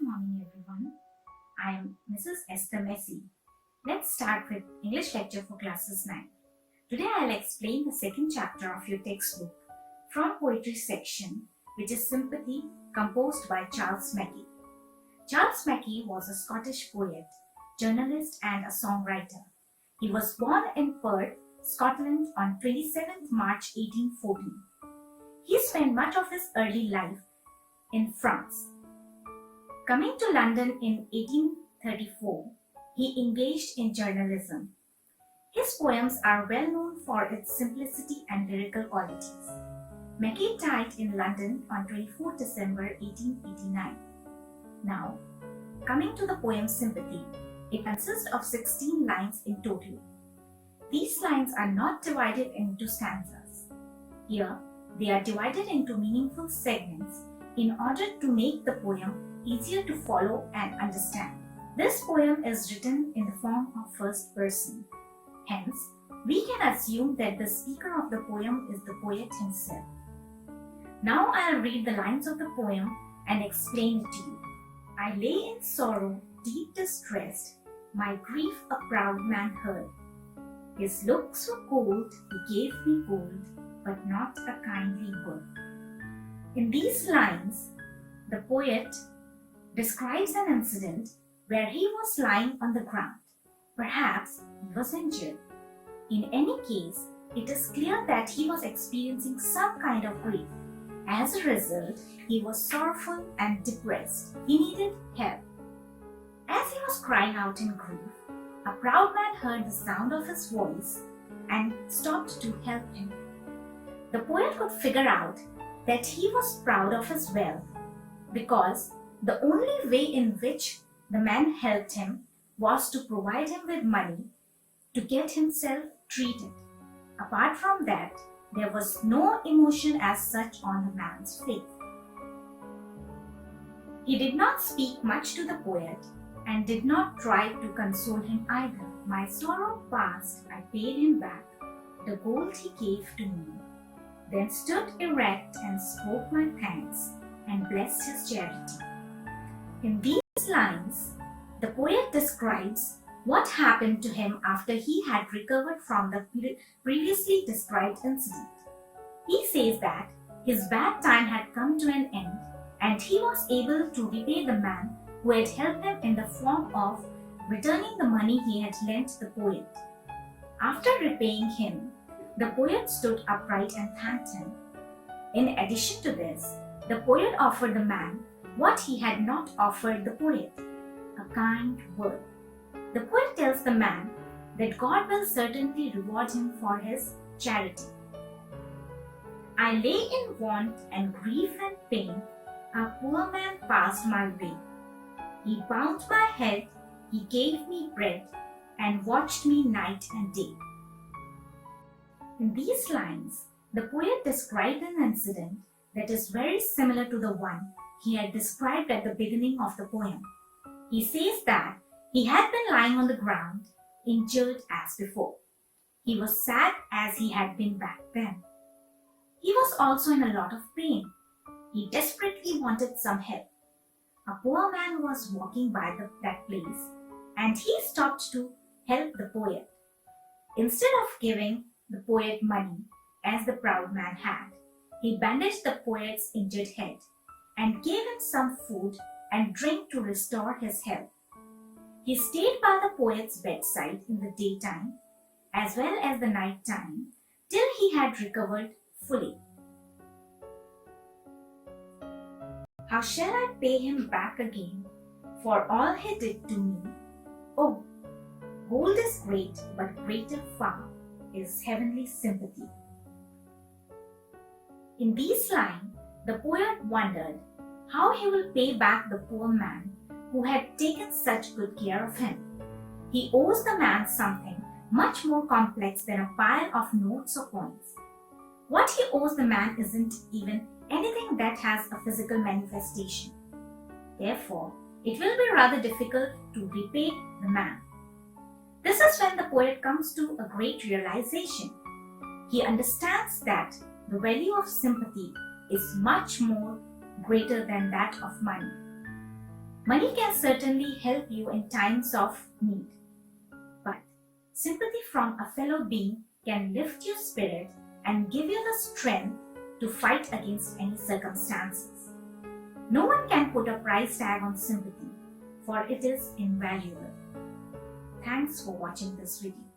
Good morning, everyone. I am Mrs. Esther Massey. Let's start with English lecture for classes 9. Today I'll explain the second chapter of your textbook from poetry section, which is Sympathy, composed by Charles Mackay. Charles Mackay was a Scottish poet, journalist and a songwriter. He was born in Perth, Scotland on 27th March 1814. He spent much of his early life in France. Coming to London in 1834, he engaged in journalism. His poems are well known for its simplicity and lyrical qualities. Mackay died in London on 24 December 1889. Now, coming to the poem Sympathy, it consists of 16 lines in total. These lines are not divided into stanzas. Here, they are divided into meaningful segments in order to make the poem easier to follow and understand. This poem is written in the form of first person. Hence, we can assume that the speaker of the poem is the poet himself. Now I'll read the lines of the poem and explain it to you. I lay in sorrow, deep distressed, my grief a proud man heard. His looks were cold, he gave me gold, but not a kindly word. In these lines, the poet describes an incident where he was lying on the ground. Perhaps he was injured. In any case, it is clear that he was experiencing some kind of grief. As a result, he was sorrowful and depressed. He needed help. As he was crying out in grief, a proud man heard the sound of his voice and stopped to help him. The poet could figure out that he was proud of his wealth because the only way in which the man helped him was to provide him with money to get himself treated. Apart from that, there was no emotion as such on the man's face. He did not speak much to the poet and did not try to console him either. My sorrow past, I paid him back the gold he gave to me, then stood erect and spoke my thanks and blessed his charity. In these lines, the poet describes what happened to him after he had recovered from the previously described incident. He says that his bad time had come to an end and he was able to repay the man who had helped him in the form of returning the money he had lent the poet. After repaying him, the poet stood upright and thanked him. In addition to this, the poet offered the man what he had not offered the poet, a kind word. The poet tells the man that God will certainly reward him for his charity. I lay in want and grief and pain, a poor man passed my way. He bound my head, he gave me bread, and watched me night and day. In these lines, the poet described an incident that is very similar to the one he had described at the beginning of the poem. He says that he had been lying on the ground, injured as before. He was sad as he had been back then. He was also in a lot of pain. He desperately wanted some help. A poor man was walking by that place and he stopped to help the poet. Instead of giving the poet money as the proud man had, he bandaged the poet's injured head and gave him some food and drink to restore his health. He stayed by the poet's bedside in the daytime as well as the night time till he had recovered fully. How shall I pay him back again for all he did to me? Oh, gold is great, but greater far is heavenly sympathy. In these lines, the poet wondered how he will pay back the poor man who had taken such good care of him. He owes the man something much more complex than a pile of notes or coins. What he owes the man isn't even anything that has a physical manifestation. Therefore, it will be rather difficult to repay the man. This is when the poet comes to a great realization. He understands that the value of sympathy is much more greater than that of money. Money can certainly help you in times of need, but sympathy from a fellow being can lift your spirit and give you the strength to fight against any circumstances. No one can put a price tag on sympathy, for it is invaluable. Thanks for watching this video.